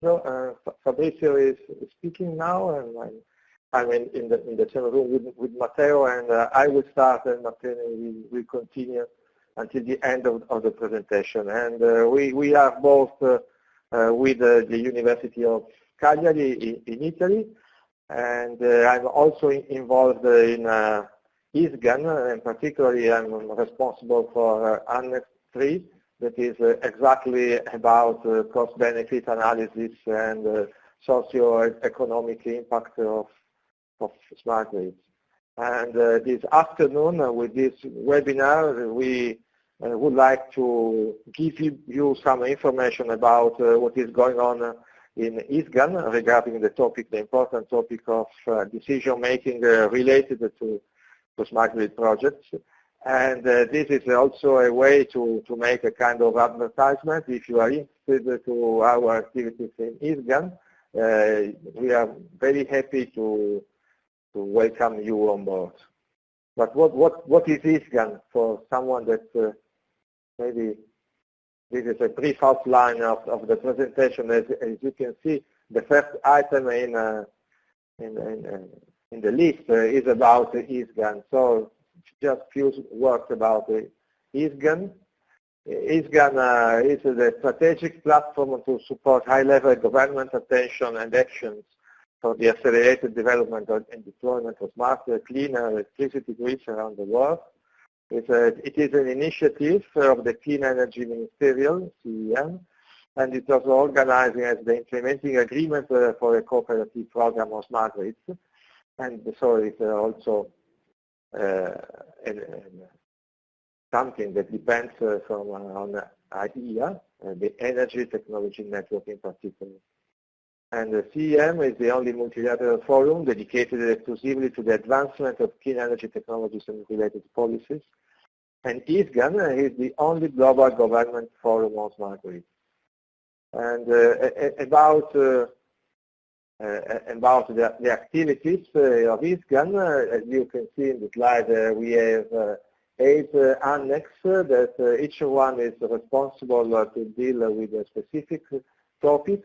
No, Fabrizio is speaking now, and I'm in the same room with Matteo, and I will start, and Matteo will continue until the end of the presentation. And we are both with the University of Cagliari in Italy, and I'm also involved in ISGAN, and particularly I'm responsible for Annex 3, that is exactly about cost-benefit analysis and socio-economic impact of smart grids. And this afternoon, with this webinar, we would like to give you some information about what is going on in ISGAN regarding the topic, the important topic of decision-making related to smart grid projects. And this is also a way to make a kind of advertisement. If you are interested to our activities in ISGAN, we are very happy to welcome you on board. But what is ISGAN for someone that maybe this is a brief outline of the presentation. As you can see, the first item in the list is about ISGAN. So just a few words about ISGAN. ISGAN is the strategic platform to support high-level government attention and actions for the accelerated development and deployment of smarter, cleaner electricity grids around the world. It is an initiative of the Clean Energy Ministerial, CEM, and it was organizing as the implementing agreement for a cooperative program of smart grids. And so it's also something that depends on IDEA, the Energy Technology Network in particular. And the CEM is the only multilateral forum dedicated exclusively to the advancement of clean energy technologies and related policies. And ISGAN is the only global government forum on smart grids. And about the activities of ISGAN, as you can see in the slide, we have 8 annexes that each one is responsible to deal with a specific topic.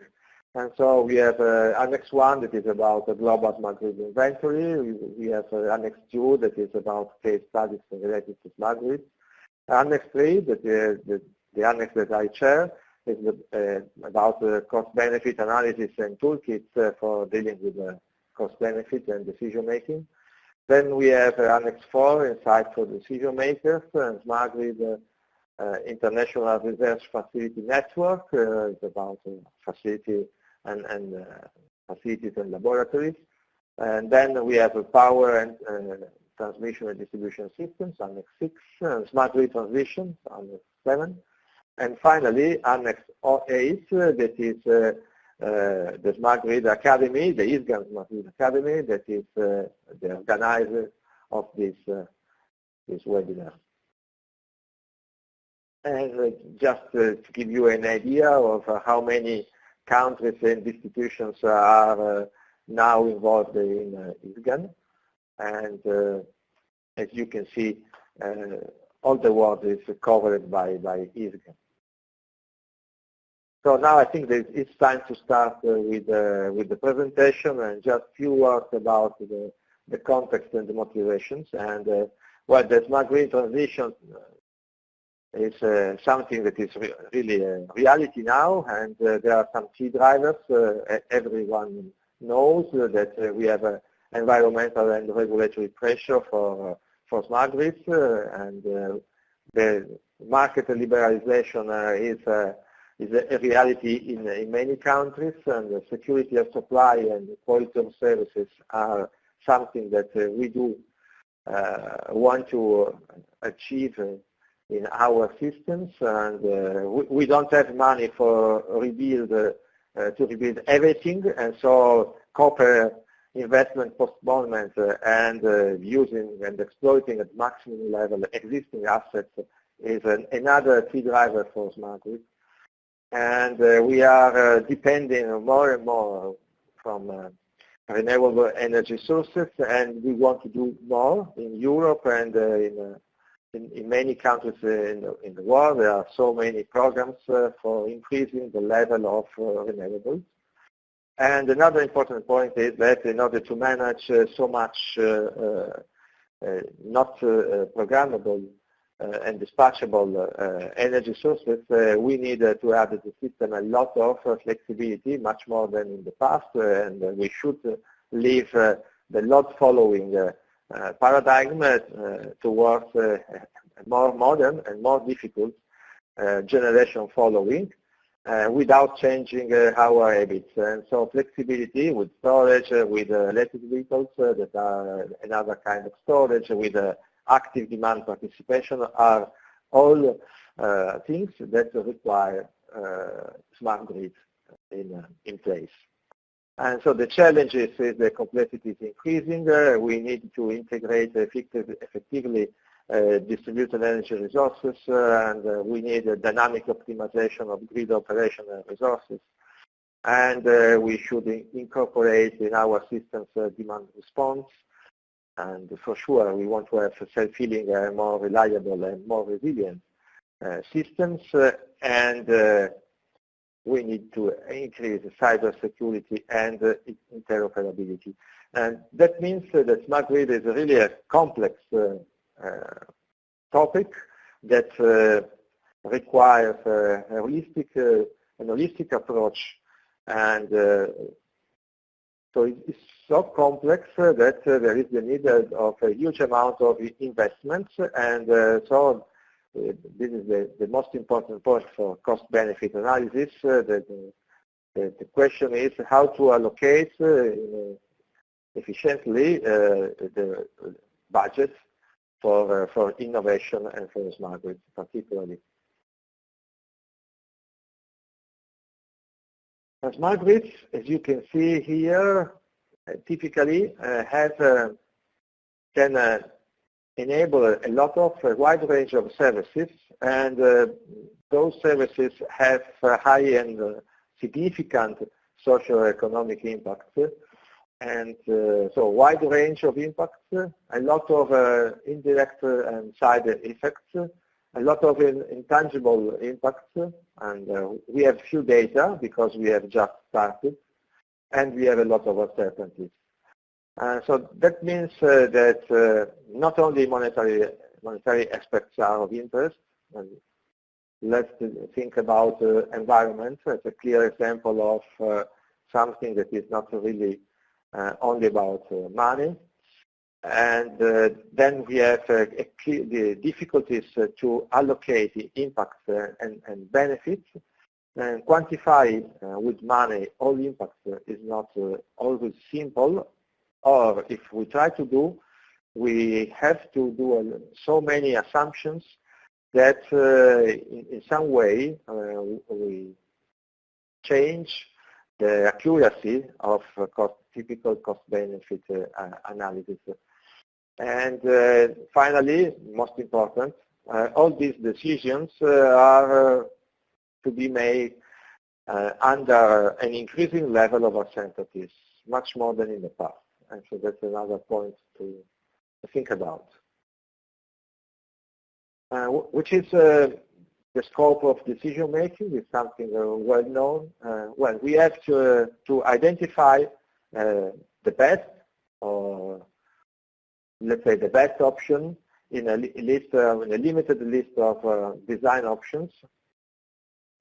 And so we have Annex 1 that is about the global smart grid inventory. We have Annex 2 that is about case studies related to smart grids. Annex 3, that is the annex that I chair, is about cost-benefit analysis and toolkits for dealing with cost-benefit and decision-making. Then we have Annex 4, Insight for Decision Makers, and Smart Grid International Research Facility Network. It's about facility and facilities and laboratories. And then we have Power and Transmission and Distribution Systems, Annex 6, and Smart Grid Transition, Annex 7. And finally, Annex 8, that is the Smart Grid Academy, the ISGAN Smart Grid Academy, that is the organizer of this webinar. And just to give you an idea of how many countries and institutions are now involved in ISGAN. And as you can see, all the world is covered by ISGAN. So now I think that it's time to start with the presentation, and just a few words about the context and the motivations. And well, the smart grid transition is something that is really a reality now, and there are some key drivers. Everyone knows that we have environmental and regulatory pressure for smart grids, and the market liberalization is a reality in many countries, and the security of supply and quality of services are something that we do want to achieve in our systems, and we don't have money to rebuild everything, and so copper investment postponement and using and exploiting at maximum level existing assets is another key driver for smart grid. And we are depending more and more from renewable energy sources, and we want to do more in Europe and in many countries in the world. There are so many programs for increasing the level of renewables. And another important point is that in order to manage so much not programmable and dispatchable energy sources, we need to add to the system a lot of flexibility, much more than in the past, and we should leave the load following paradigm towards a more modern and more difficult generation following without changing our habits. And so flexibility with storage, with electric vehicles that are another kind of storage, with active demand participation are all things that require smart grids in place. And so the challenge is the complexity is increasing. We need to integrate effectively distributed energy resources, and we need a dynamic optimization of grid operation and resources. And we should incorporate in our systems demand response. And for sure, we want to have self-healing, more reliable and more resilient systems. And we need to increase cybersecurity and interoperability. And that means that smart grid is really a complex topic that requires an holistic approach. And so it's so complex that there is the need of a huge amount of investments, and so this is the most important point for cost-benefit analysis. The question is how to allocate efficiently the budget for innovation and for smart grids particularly. Smart grids, as you can see here, typically can enable a lot of a wide range of services, and those services have high and significant socio-economic impact, and so a wide range of impacts, a lot of indirect and side effects, a lot of intangible impacts, and we have few data because we have just started, and we have a lot of uncertainties. So that means that not only monetary aspects are of interest. And let's think about environment as a clear example of something that is not really only about money. And then we have the difficulties to allocate the impacts and benefits. And quantify with money all impacts is not always simple. Or if we try to do, we have to do so many assumptions that in some way we change the accuracy of typical cost-benefit analysis. And finally, most important, all these decisions are to be made under an increasing level of uncertainties, much more than in the past. And so that's another point to think about. Which is the scope of decision making is something well known. Well, we have to identify the best, or let's say the best option in a limited list of design options.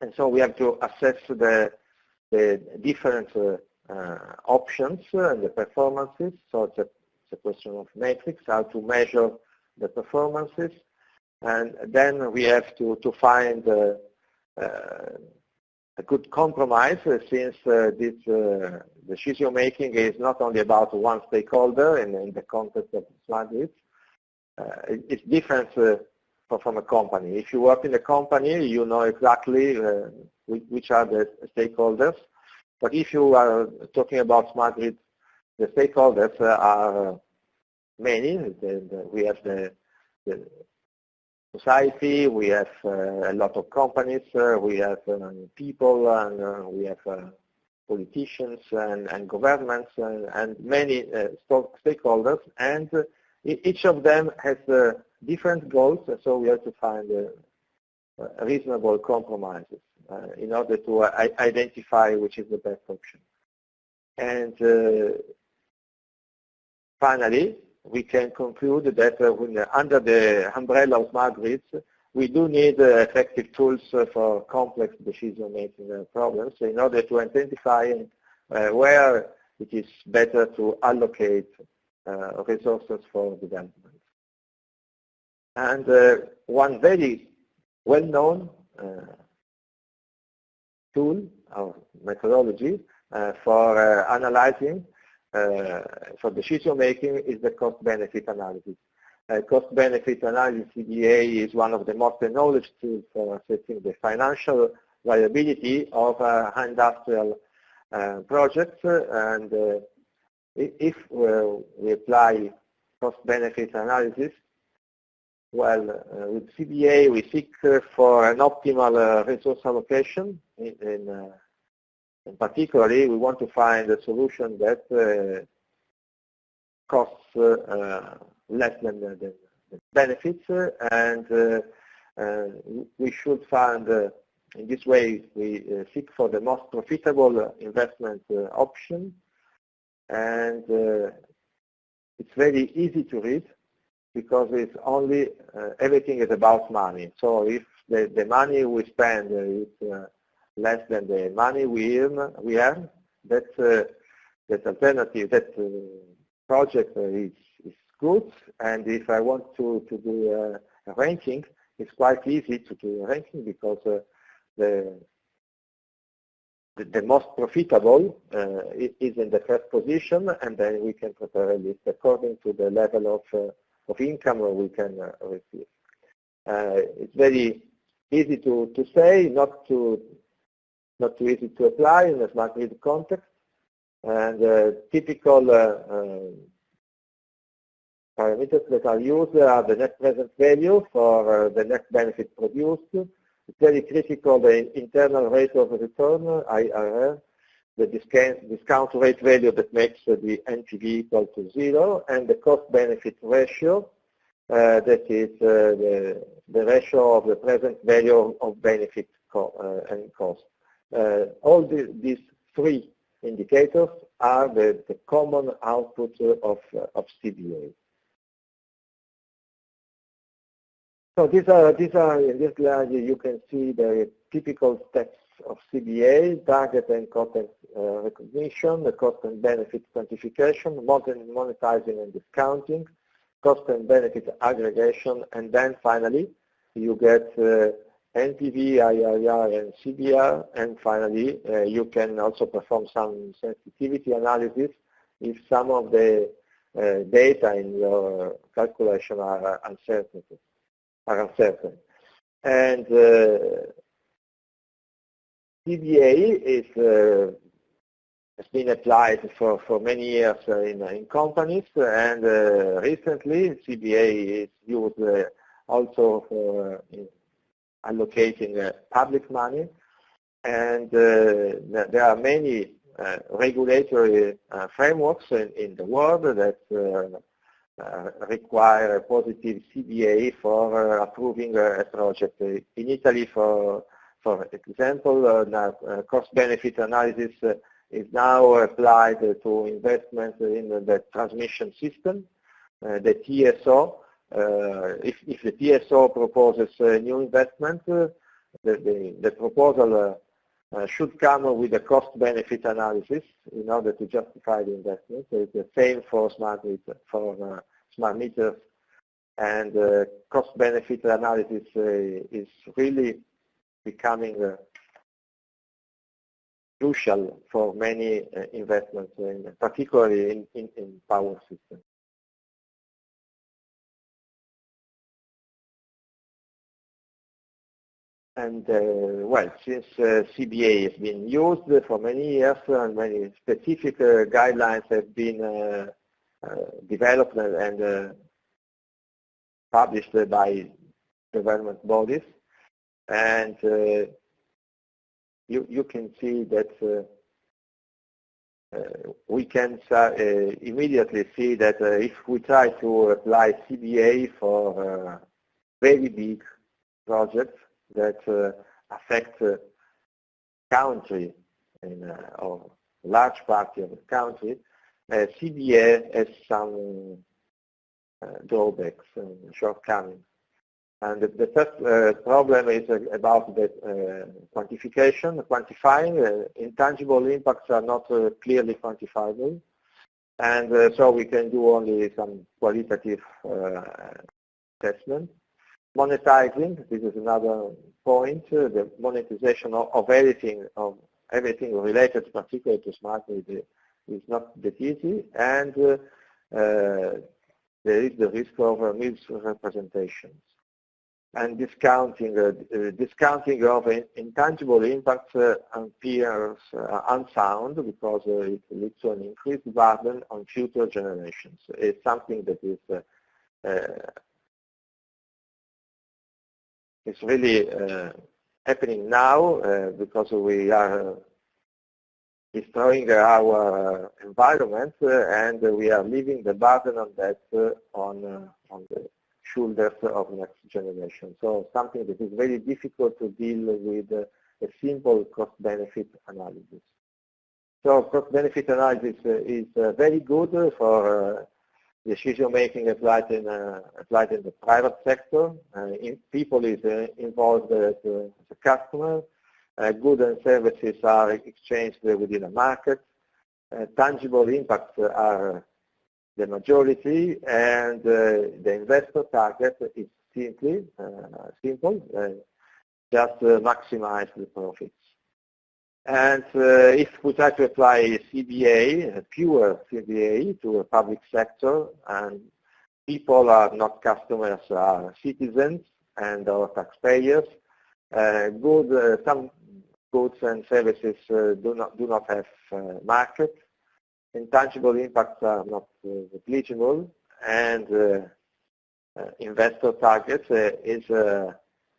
And so we have to assess the different options and the performances. So it's a question of metrics, how to measure the performances. And then we have to find a good compromise, since this decision making is not only about one stakeholder in the context of smart grids. It's different from a company. If you work in a company, you know exactly which are the stakeholders. But if you are talking about smart grids, the stakeholders are many. We have the society, we have a lot of companies, we have people, and we have politicians and governments and many stakeholders, and each of them has different goals, so we have to find reasonable compromises in order to identify which is the best option. And finally, we can conclude that under the umbrella of smart grids, we do need effective tools for complex decision-making problems in order to identify where it is better to allocate resources for development. And one very well-known tool or methodology for analyzing for decision-making is the cost-benefit analysis. Cost-benefit analysis, CBA, is one of the most acknowledged tools for assessing the financial viability of industrial projects. And if we apply cost-benefit analysis, well, with CBA we seek for an optimal resource allocation. In particularly, we want to find a solution that costs less than the benefits, and we should find, in this way, we seek for the most profitable investment option, and it's very easy to read because it's only, everything is about money. So if the money we spend is less than the money we earn, that alternative, that project is good. And if I want to do a ranking, it's quite easy to do a ranking because the most profitable is in the first position, and then we can prepare a list according to the level of income we can receive. It's very easy to say, not too easy to apply in a smart grid context. And typical parameters that are used are the net present value for the net benefit produced. It's very critical, the internal rate of return, IRR, the discount rate value that makes the NPV equal to 0, and the cost-benefit ratio, that is the ratio of the present value of benefit and cost. All these three indicators are the common output of CBA. So these are in this slide you can see the typical steps of CBA: target and content recognition, the cost and benefit quantification, monetizing and discounting, cost and benefit aggregation, and then finally you get NPV, IRR, and CBR, and finally you can also perform some sensitivity analysis if some of the data in your calculation are uncertain. And CBA has been applied for many years in companies, and recently CBA is used also for allocating public money, and there are many regulatory frameworks in the world that require a positive CBA for approving a project. In Italy, for example, cost-benefit analysis is now applied to investments in the transmission system. The TSO, if the TSO proposes a new investment, the proposal should come with a cost-benefit analysis in order to justify the investment. So it's the same for smart meters, and cost-benefit analysis is really becoming crucial for many investments, particularly in power systems. And well, since CBA has been used for many years and many specific guidelines have been developed and published by government bodies, and you can see that we can immediately see that if we try to apply CBA for very big projects that affect country or large part of the country, CBA has some drawbacks and shortcomings. And the first problem is about the quantification. Quantifying intangible impacts are not clearly quantifiable, and so we can do only some qualitative assessment. Monetizing, this is another point. The monetization of everything related particularly to smart grid is not that easy, and there is the risk of misrepresentations. And discounting of intangible impacts appears unsound because it leads to an increased burden on future generations. It's something that is really happening now because we are destroying our environment and we are leaving the burden on that on the shoulders of next generation. So something that is very difficult to deal with a simple cost-benefit analysis. So cost-benefit analysis is very good for decision-making applied in the private sector. People is involved as a customer. Goods and services are exchanged within a market. Tangible impacts are the majority, and the investor target is simple, just maximize the profits. And if we try to apply CBA, pure CBA, to a public sector, and people are not customers, are citizens and our taxpayers, some goods and services do not have market. Intangible impacts are not negligible, and investor target is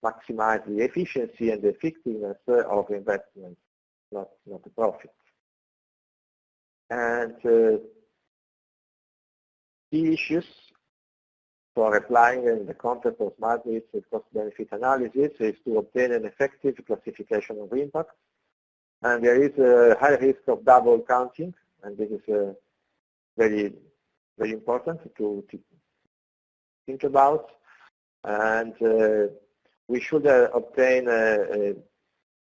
maximize the efficiency and the effectiveness of investment, not the profit. And key issues for applying in the context of smart grids cost-benefit analysis is to obtain an effective classification of impacts. And there is a high risk of double counting, and this is very, very important to think about. And we should obtain a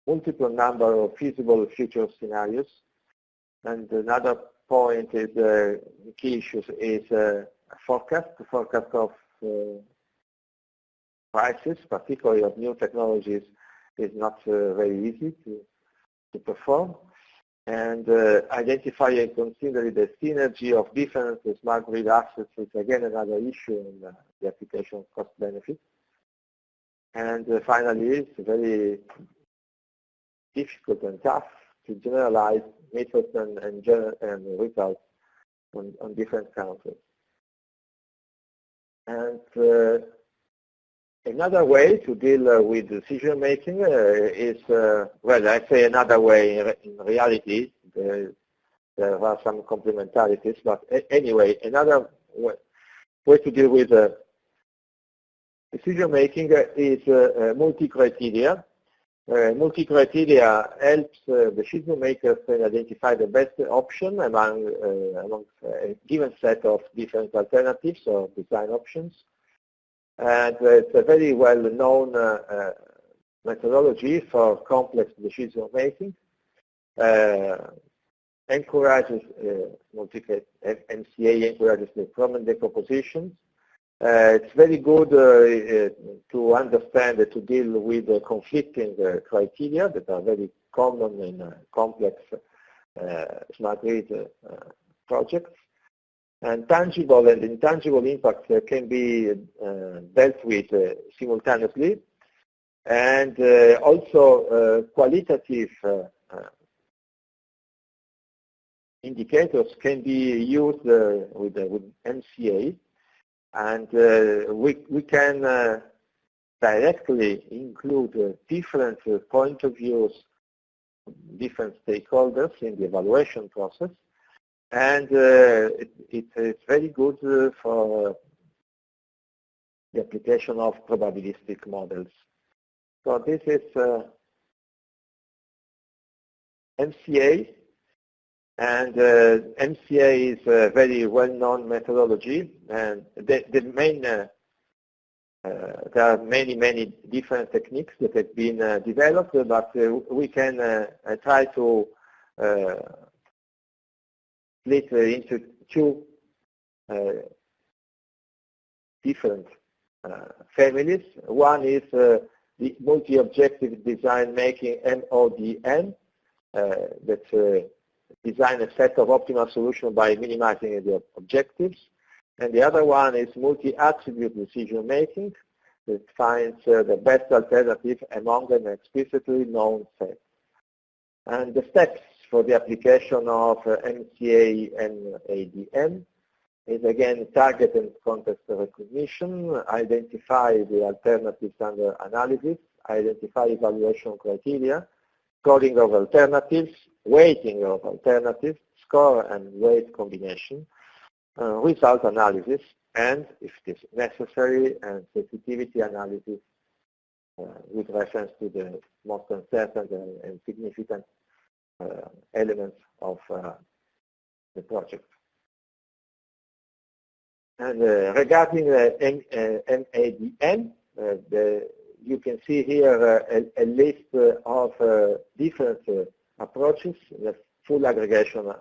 multiple number of feasible future scenarios. And another point is key issues is forecast of prices, particularly of new technologies, is not very easy to perform. And identify and consider the synergy of different smart grid assets is again another issue in the application of cost benefit. And finally, it's very difficult and tough to generalize methods and results on different countries. And another way to deal with decision making is, well, I say another way, in reality there are some complementarities, but anyway, another way to deal with decision making is multicriteria. Multicriteria helps decision makers identify the best option among a given set of different alternatives or design options. And it's a very well-known methodology for complex decision making. Encourages MCA encourages the common decompositions. It's very good to understand to deal with conflicting criteria that are very common in complex smart grid projects. And tangible and intangible impacts can be dealt with simultaneously. And also qualitative indicators can be used with MCA. And we can directly include different point of views, different stakeholders in the evaluation process. And it's very good for the application of probabilistic models. So this is MCA. And MCA is a very well-known methodology, and the main there are many different techniques that have been developed, but we can try to split into two different families. One is the multi-objective design making, MODM, that design a set of optimal solutions by minimizing the objectives. And the other one is multi-attribute decision making that finds the best alternative among an explicitly known set. And the steps for the application of MCA and ADM is again target and context recognition, identify the alternatives under analysis, identify evaluation criteria, scoring of alternatives, weighting of alternatives, score and weight combination, result analysis, and, if it is necessary, and sensitivity analysis with reference to the most uncertain and significant elements of the project. And regarding MADM, you can see here a list of different approaches: the full aggregation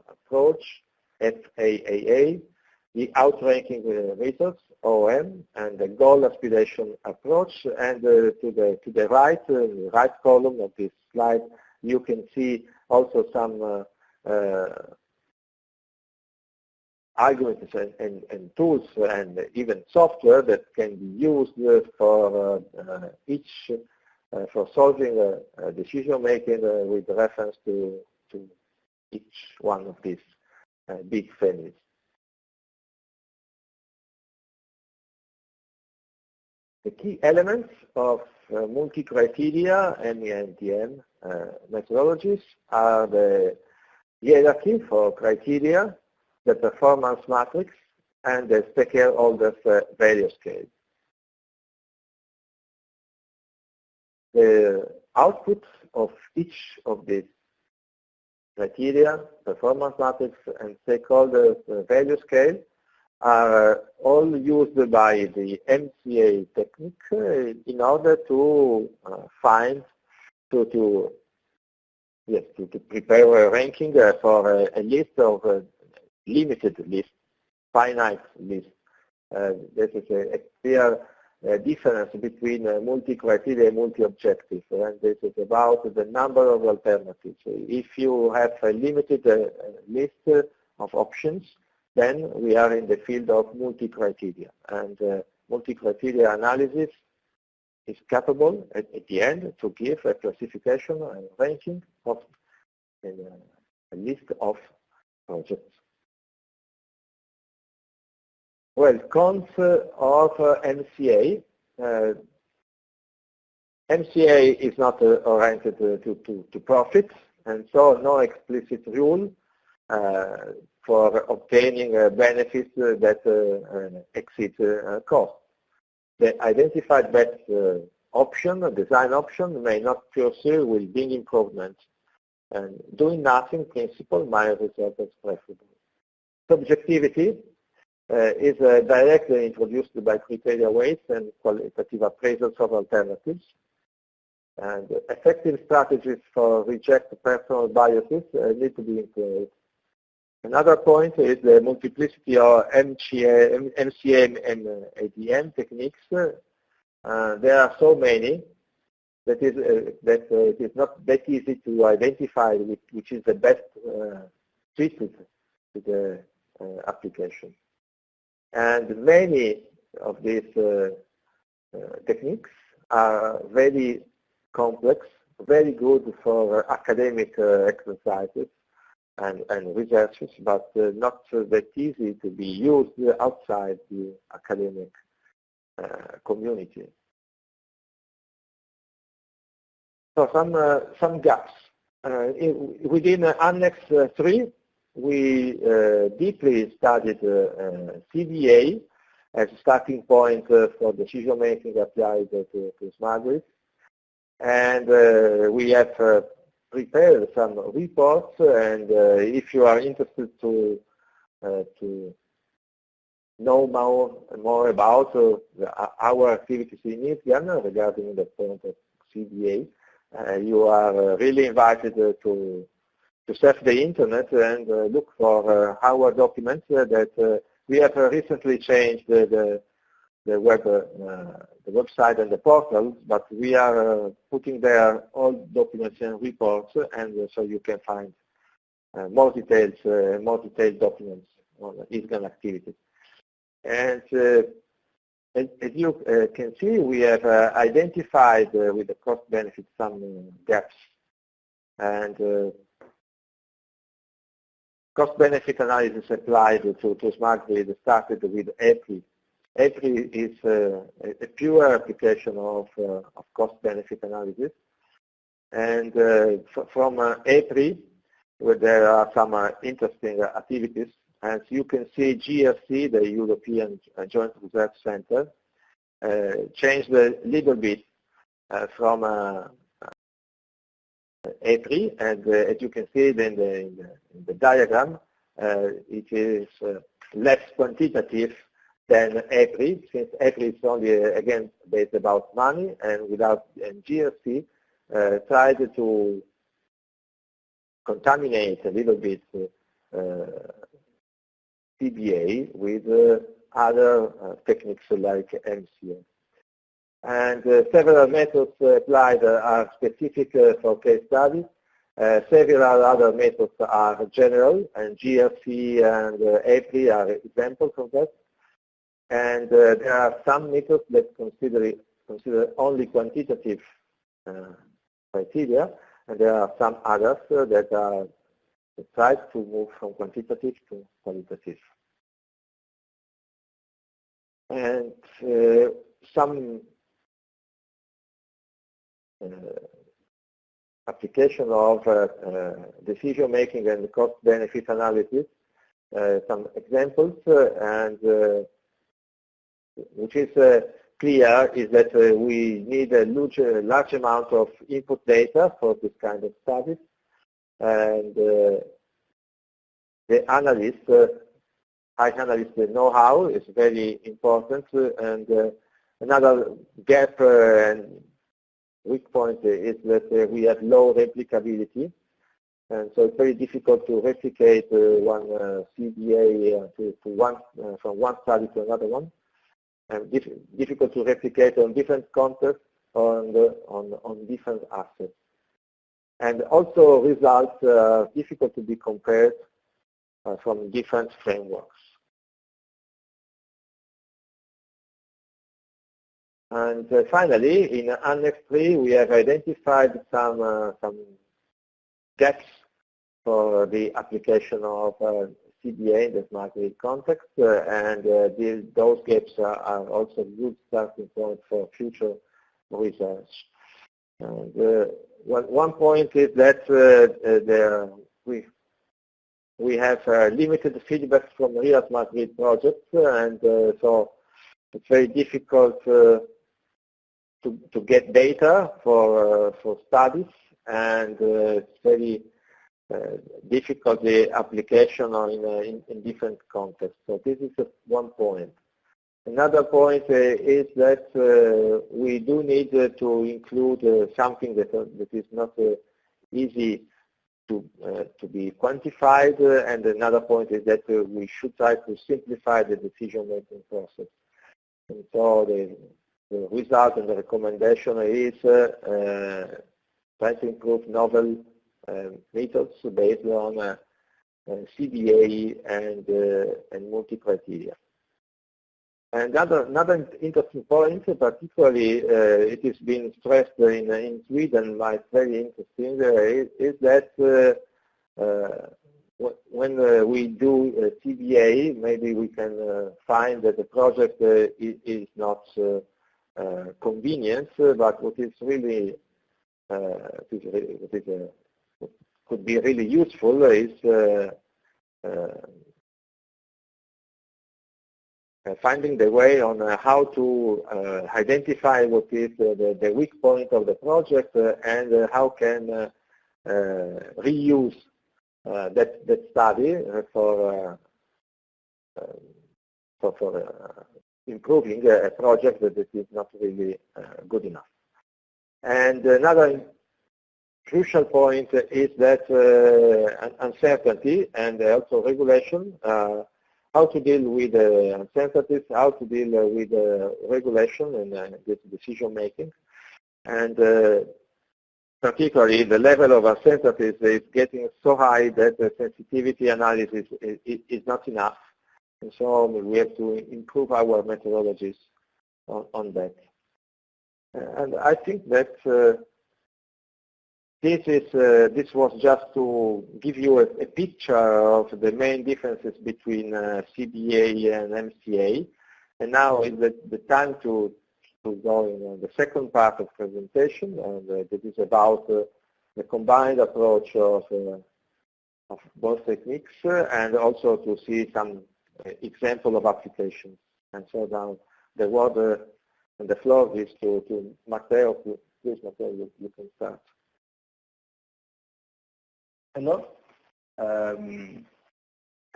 approach, FAAA, the outranking results, OM, and the goal aspiration approach. And to the right column of this slide, you can see also some algorithms and tools and even software that can be used for for solving decision making with reference to each one of these big families. The key elements of multi-criteria MCA methodologies are the hierarchy for criteria, the performance matrix, and the stakeholders value scale. The output of each of these criteria, performance matrix, and stakeholders value scale are all used by the MCA technique in order to prepare a ranking for a list of limited list, finite list. This is a clear difference between multi-criteria and multi-objective, and this is about the number of alternatives. If you have a limited list of options, then we are in the field of multi-criteria, and multi-criteria analysis is capable at the end to give a classification and ranking of a list of projects. Well, cons of MCA. MCA is not oriented to profit, and so no explicit rule for obtaining benefits that exceed cost. The identified best option, design option, may not pursue with big improvements, and doing nothing principle might result as preferable. Subjectivity is directly introduced by criteria weights and qualitative appraisals of alternatives. And effective strategies for reject personal biases need to be employed. Another point is the multiplicity of MCA and ADM techniques. There are so many that it is not that easy to identify which is the best suited to the application. And many of these techniques are very complex, very good for academic exercises and researches, but not that easy to be used outside the academic community. So some gaps. Within Annex 3, we deeply studied CBA as a starting point for decision making applied to smart grids. And we have prepared some reports, and if you are interested to know more about our activities in ISGAN regarding the point of CBA, you are really invited to surf the internet and look for our documents that we have recently changed the website and the portal, but we are putting there all documents and reports, and so you can find more detailed documents on ISGAN activities. And as you can see, we have identified with the cost benefit some gaps. And cost benefit analysis applied to smart grid started with EPRI. EPRI is a pure application of cost benefit analysis. And from EPRI, there are some interesting activities. As you can see, GRC, the European Joint Research Center, changed a little bit from EPRI, and as you can see in the diagram, it is less quantitative than EPRI, since EPRI is only, again, based about money, and GRC tried to contaminate a little bit CBA with other techniques like MCA. And several methods applied are specific for case studies. Several other methods are general, and GRC and EPRI are examples of that. And there are some methods that consider only quantitative criteria, and there are some others that are tried to move from quantitative to qualitative. And some application of decision-making and cost-benefit analysis, some examples, and which is clear is that we need a large amount of input data for this kind of studies, and the analyst, high analyst know-how is very important, and another gap and weak point is that we have low replicability, and so it's very difficult to replicate one CBA from one study to another one, and difficult to replicate on different contexts on different assets. And also results are difficult to be compared from different frameworks. And finally, in Annex 3, we have identified some gaps for the application of CBA in the smart grid context, and those gaps are also good starting point for future research. And one point is that we have limited feedback from real smart grid projects, and so it's very difficult to get data for studies, and it's very difficult the application in different contexts. So this is one point. Another point is that we do need to include something that is not easy to be quantified, and another point is that we should try to simplify the decision-making process. And so the result and the recommendation is try to improve novel methods based on CBA and multicriteria. And another interesting point, particularly it is being stressed in Sweden, it's very interesting, is that when we do CBA, maybe we can find that the project is not convenient, but what is really could be really useful is finding the way on how to identify what is the weak point of the project, and how can reuse that study for improving a project that is not really good enough. And another crucial point is that uncertainty and also regulation, how to deal with uncertainties, how to deal with regulation and decision making. And particularly the level of uncertainties is getting so high that the sensitivity analysis is not enough. And so we have to improve our methodologies on that. And I think that this was just to give you a picture of the main differences between CBA and MCA. And now is the time to go in the second part of presentation, and this is about the combined approach of both techniques, and also to see some example of applications. And so now the word and the floor is to Matteo. Please, Matteo, you can start. Hello, I'm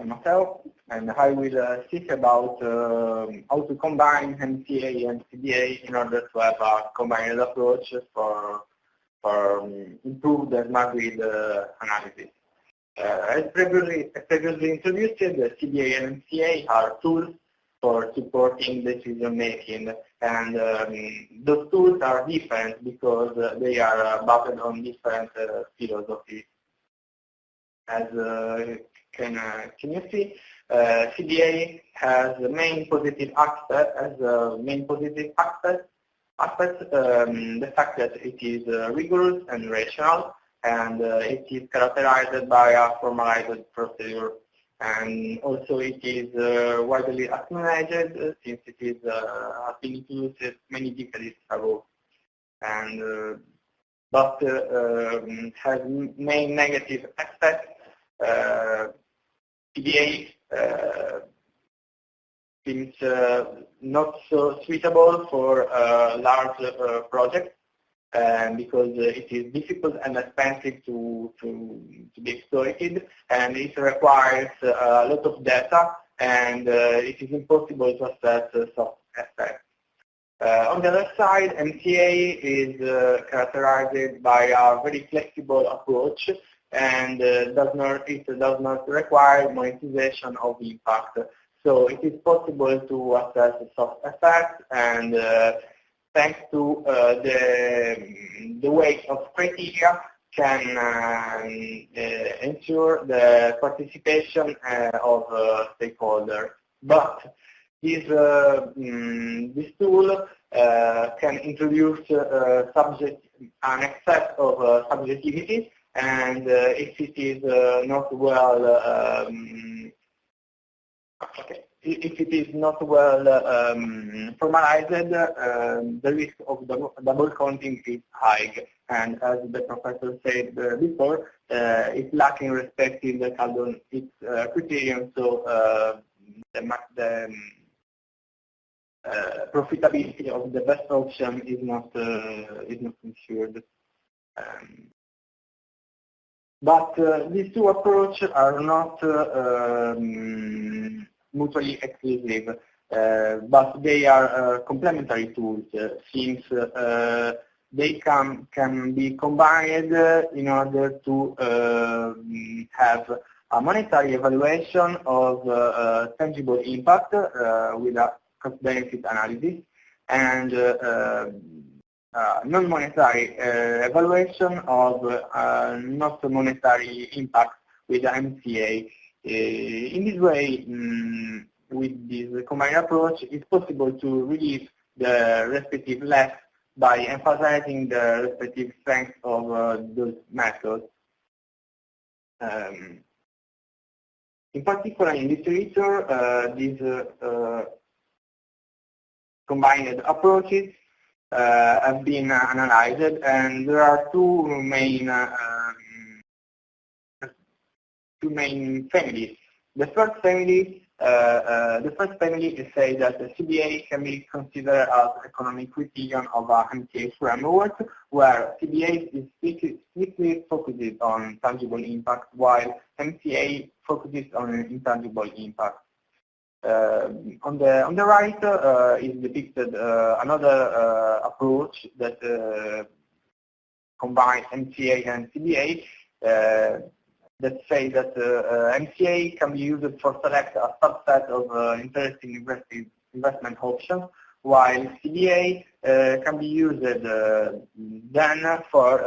Matteo, and I will speak about how to combine MCA and CBA in order to have a combined approach for improve the smart grid analysis. As previously introduced, the CBA and MCA are tools for supporting decision making, and those tools are different because they are based on different philosophies. As can you see, CBA has the main positive aspect the fact that it is rigorous and rational, and it is characterized by a formalized procedure, and also it is widely acknowledged since it is has been used many decades ago, and but has main negative aspects. CBA seems not so suitable for large projects, because it is difficult and expensive to be exploited, and it requires a lot of data, and it is impossible to assess soft effects. On the other side, MCA is characterized by a very flexible approach, and it does not require monetization of impact. So it is possible to assess soft effects, and thanks to the weight of criteria can ensure the participation of stakeholders. But this tool can introduce an excess of subjectivity, and if it is not well formalized, the risk of double counting is high. And as the professor said before, it's lacking respect in the carbon criterion, so the profitability of the best option is not ensured. But these two approaches are not mutually exclusive, but they are complementary tools, since they can be combined in order to have a monetary evaluation of tangible impact with a cost-benefit analysis, and non-monetary evaluation of not monetary impact with the MCA. In this way, with this combined approach, it's possible to relieve the respective loss by emphasizing the respective strengths of those methods. In particular, in literature, these combined approaches have been analyzed, and there are two main families. The first family The first family say that the CBA can be considered as economic criterion of a MCA framework, where CBA is strictly focused on tangible impact, while MCA focuses on intangible impact. On the right is depicted another approach that combines MCA and CBA. That say that MCA can be used for select a subset of interesting investment options, while CBA can be used then for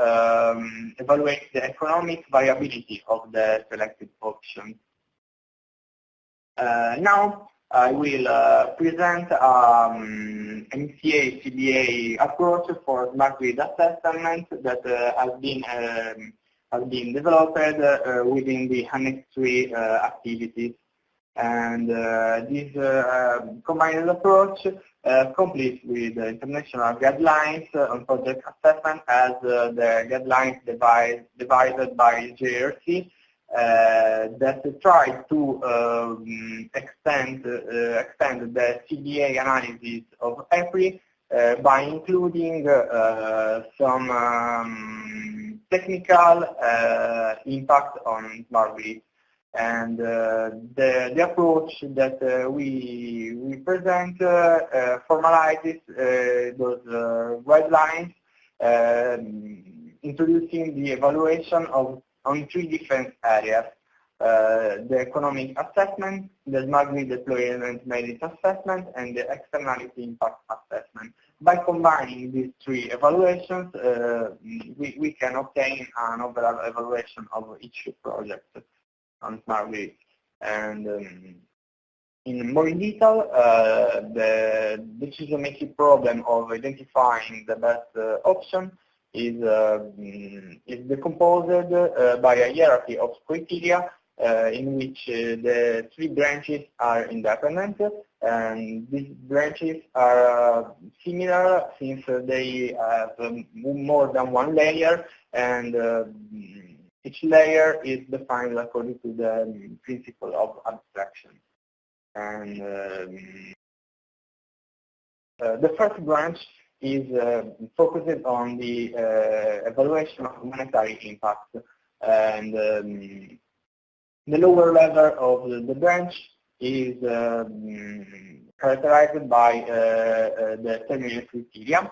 evaluate the economic viability of the selected option. Now I will present MCA-CBA approach for smart grid assessment that has been developed within the Annex 3 activities. And this combined approach completes with the international guidelines on project assessment as the guidelines divided by JRC that try to extend the CBA analysis of EPRI by including some technical impact on smart grid. And the approach that we present formalizes those guidelines, introducing the evaluation on three different areas: the economic assessment, the smart grid deployment merit assessment, and the externality impact assessment. By combining these three evaluations, we can obtain an overall evaluation of each project on smart grid. And in more detail, the decision-making problem of identifying the best option is decomposed by a hierarchy of criteria in which the three branches are independent, and these branches are similar since they have more than one layer, and each layer is defined according to the principle of abstraction. And the first branch is focused on the evaluation of monetary impact, and the lower level of the branch is characterized by the terminal criteria.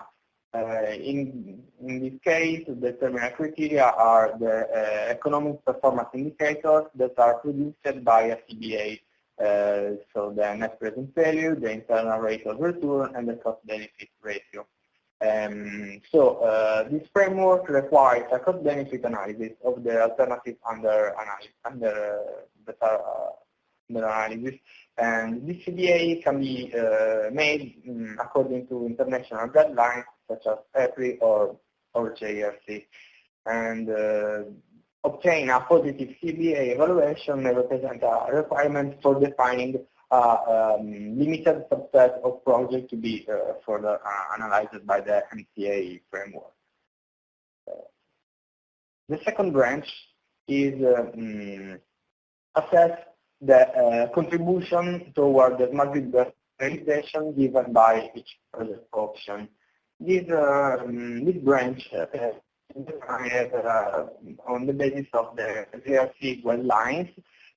In this case, the terminal criteria are the economic performance indicators that are produced by a CBA. So the net present value, the internal rate of return, and the cost-benefit ratio. So this framework requires a cost-benefit analysis of the alternatives under analysis, and this CBA can be made according to international guidelines such as EPRI or JRC. And obtain a positive CBA evaluation may represent a requirement for defining a limited subset of projects to be further analyzed by the MCA framework. The second branch is assess the contribution toward the smart grid realization given by each project option. This branch is defined on the basis of the JRC guidelines,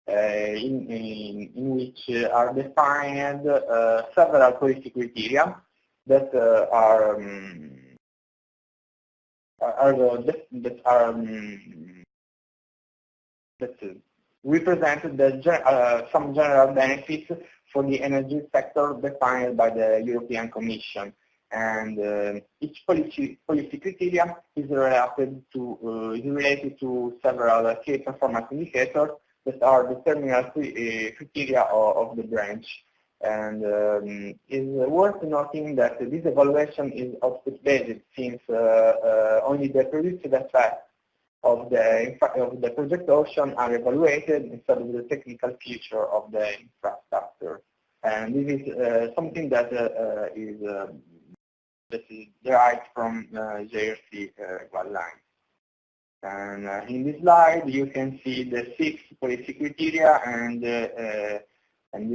in which are defined several policy criteria that represent some general benefits for the energy sector defined by the European Commission. And each policy criteria is related to several key performance indicators that are the terminal criteria of the branch. And it's worth noting that this evaluation is output-based, since only the produced effects of the project option are evaluated instead of the technical feature of the infrastructure. And this is something that is derived from JRC guidelines. And in this slide, you can see the 6 policy criteria and and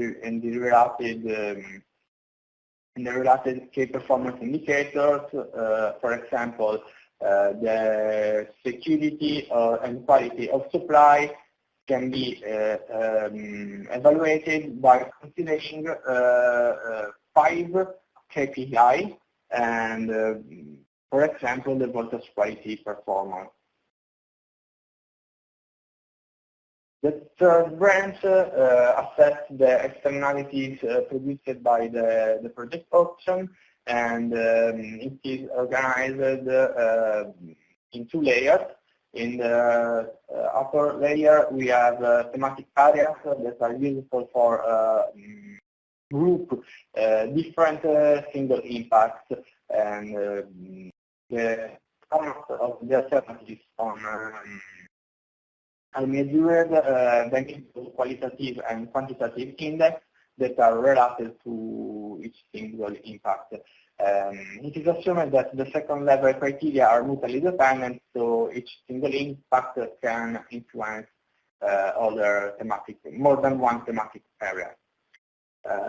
the related key performance indicators, for example, the security and quality of supply can be evaluated by considering 5 KPI and, for example, the voltage quality performance. The third branch assesses the externalities produced by the project option, and it is organized in 2 layers. In the upper layer, we have thematic areas that are useful for group different single impacts, and the count of the alternatives on are measured by qualitative and quantitative index that are related to each single impact. It is assumed that the second level criteria are mutually dependent, so each single impact can influence more than one thematic area.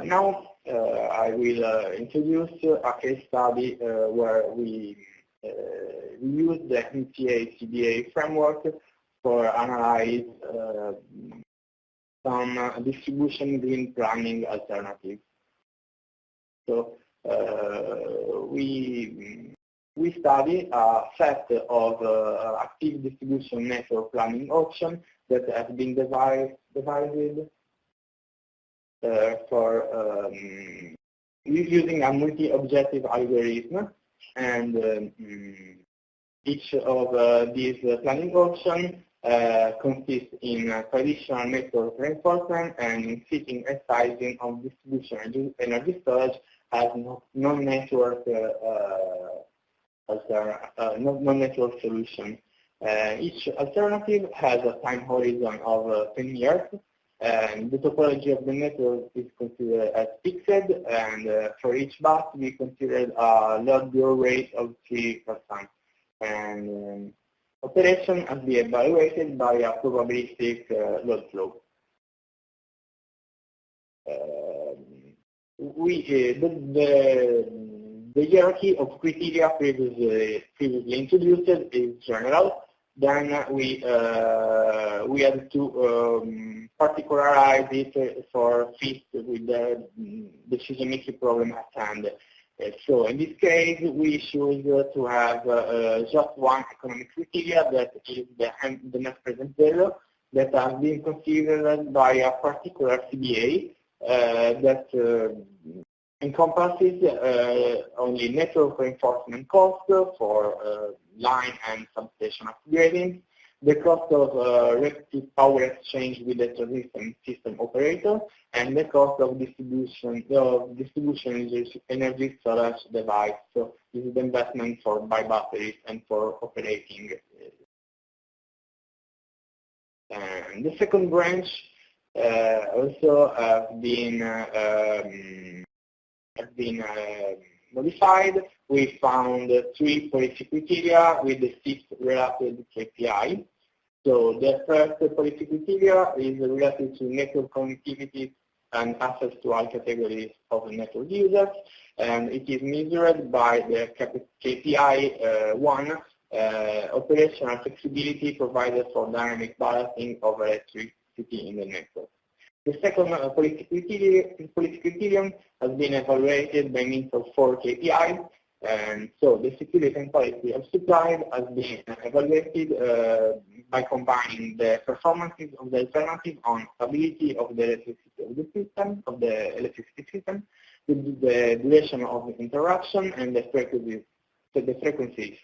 Now I will introduce a case study where we use the MCA-CBA framework for analyze some distribution green planning alternatives. So we study a set of active distribution network planning options that has been divided for using a multi-objective algorithm, and each of these planning options consists in traditional network reinforcement and in fitting and sizing of distribution energy storage as non-network solution. Each alternative has a time horizon of 10 years, and the topology of the network is considered as fixed, and for each bus we considered a load growth rate of 3%. And operation has been evaluated by a probabilistic load flow. The hierarchy of criteria previously introduced is general. Then we had to particularize it for fit with the decision-making problem at hand. So in this case, we choose to have just one economic criteria, that is the net present value, that has been considered by a particular CBA that encompasses only network reinforcement cost for line and substation upgrading, the cost of reactive power exchange with the transition system operator, and the cost of distribution energy storage device. So this is the investment by batteries and for operating. And the second branch also has been modified. We found 3 policy criteria with the 6 related KPI. So the first policy criteria is related to network connectivity and access to all categories of network users, and it is measured by the KPI 1, operational flexibility provided for dynamic balancing of electricity in the network. The second policy criterion has been evaluated by means of 4 KPIs, and so the security and quality of supply has been evaluated by combining the performances of the alternative on stability of the electricity system, with the duration of interruption and the frequencies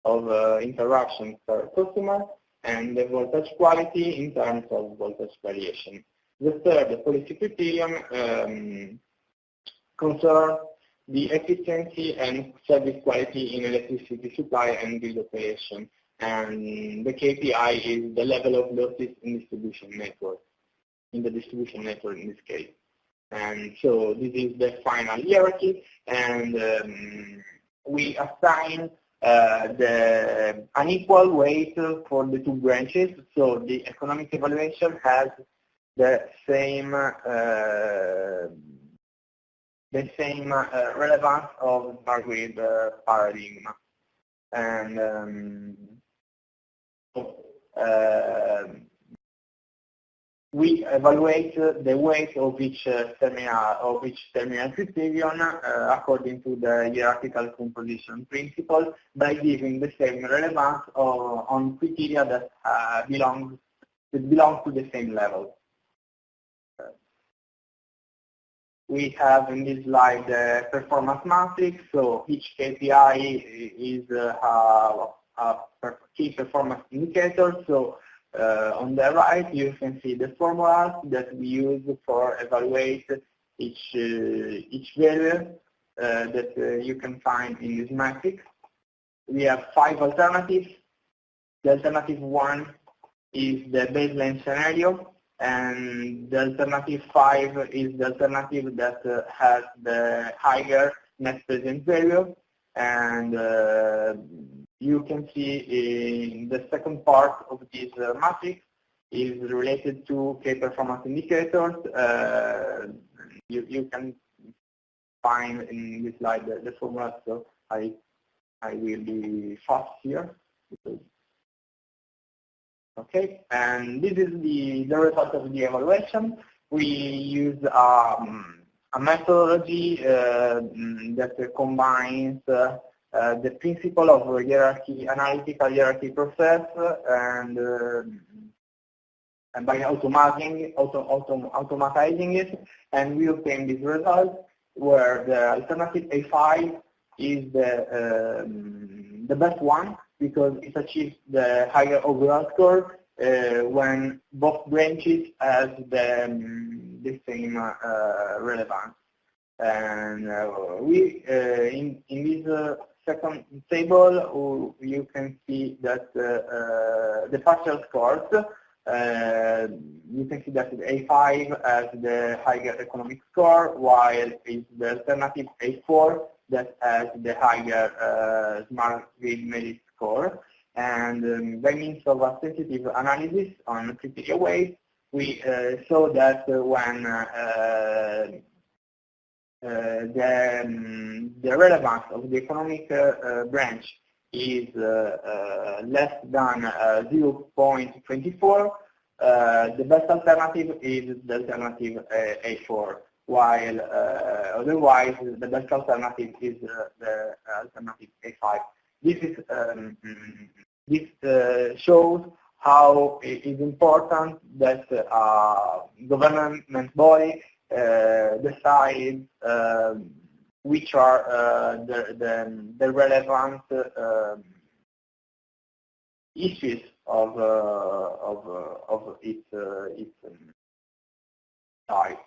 of interruption per customer, and the voltage quality in terms of voltage variation. The third policy criterion concerns the efficiency and service quality in electricity supply and grid operation, and the KPI is the level of losses in distribution network, in this case. And so this is the final hierarchy, and we assign an equal weight for the 2 branches. So the economic evaluation has the same relevance of smart grid paradigm. And we evaluate the weight of each terminal criterion according to the hierarchical composition principle by giving the same relevance on criteria that belong to the same level. We have in this slide the performance matrix, so each KPI is a key performance indicator. So on the right, you can see the formulas that we use for evaluate each value that you can find in this matrix. We have 5 alternatives. The alternative 1 is the baseline scenario, and the alternative 5 is the alternative that has the higher net present value. And you can see in the second part of this matrix is related to key performance indicators. You can find in this slide the formula, so I will be fast here. Okay, and this is the result of the evaluation. We use a methodology that combines the principle of analytical hierarchy process, and by automatizing it, and we obtain this result where the alternative A5 is the best one, because it achieves the higher overall score when both branches has the same relevance. And we in this second table, you can see that the partial scores. You can see that the A5 has the higher economic score, while it's the alternative A4 that has the higher smart grid merit score. And by means of a sensitive analysis on criteria weight, we saw that when the relevance of the economic branch is less than 0.24, the best alternative is the alternative A4, while otherwise the best alternative is the alternative A5. This shows how it is important that government body decide which are the relevant issues of its type.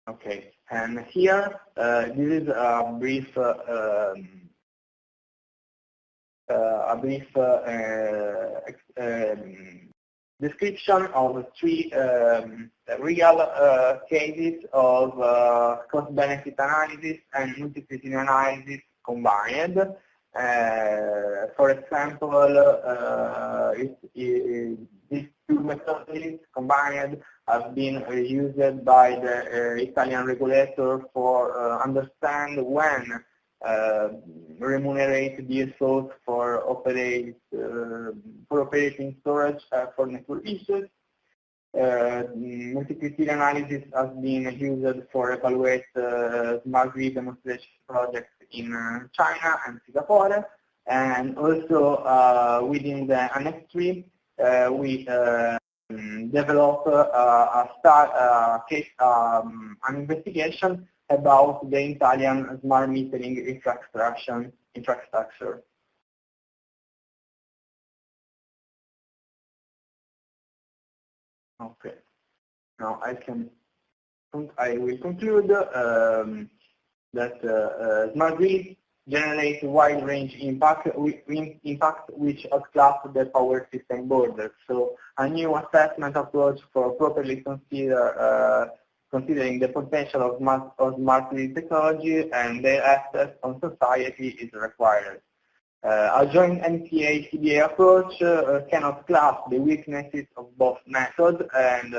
Okay, and here this is a brief description of 3 real cases of cost-benefit analysis and multicriteria analysis combined. For example, these 2 methods combined have been used by the Italian regulator for understand when remunerate DSOs for operating storage for network issues. Multicriteria analysis has been used for evaluate smart grid demonstration projects in China and Singapore, and also within the Annex 3 we developed an investigation about the Italian smart metering infrastructure. Okay. Now I will conclude that smart grid generates wide range impact which outclass the power system borders. So a new assessment approach for properly considering the potential of smart grid technology and their effect on society is required. A joint MCA-CBA approach cannot clasp the weaknesses of both methods and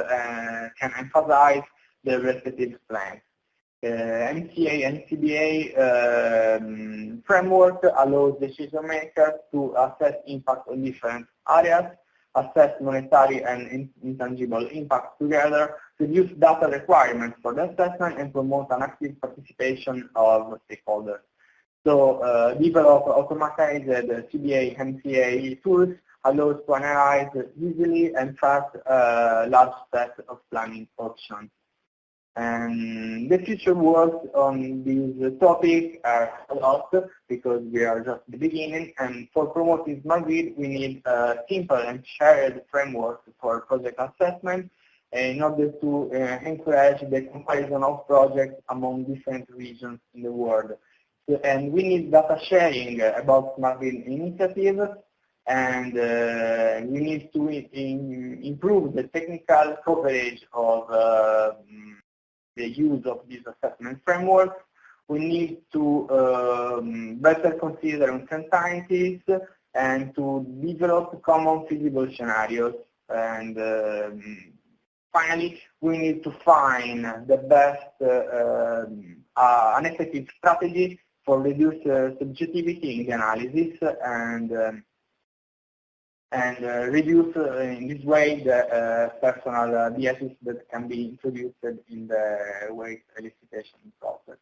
can emphasize the respective strengths. MCA and CBA framework allows decision makers to assess impact on different areas, assess monetary and intangible impact together, reduce data requirements for the assessment, and promote an active participation of stakeholders. So develop automated CBA MCA tools allows to analyze easily and fast large sets of planning options. And the future work on this topic are a lot because we are just the beginning, and for promoting smart grid we need a simple and shared framework for project assessment in order to encourage the comparison of projects among different regions in the world. And we need data sharing about smart grid initiatives, and we need to improve the technical coverage of the use of this assessment framework. We need to better consider uncertainties and to develop common feasible scenarios. And finally, we need to find the best, an effective strategy for reduced subjectivity in the analysis and reduce in this way the personal biases that can be introduced in the weight elicitation process.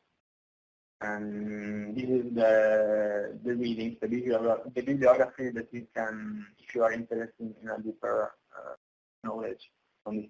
And this is the readings, the bibliography that you can, if you are interested in a deeper knowledge on this.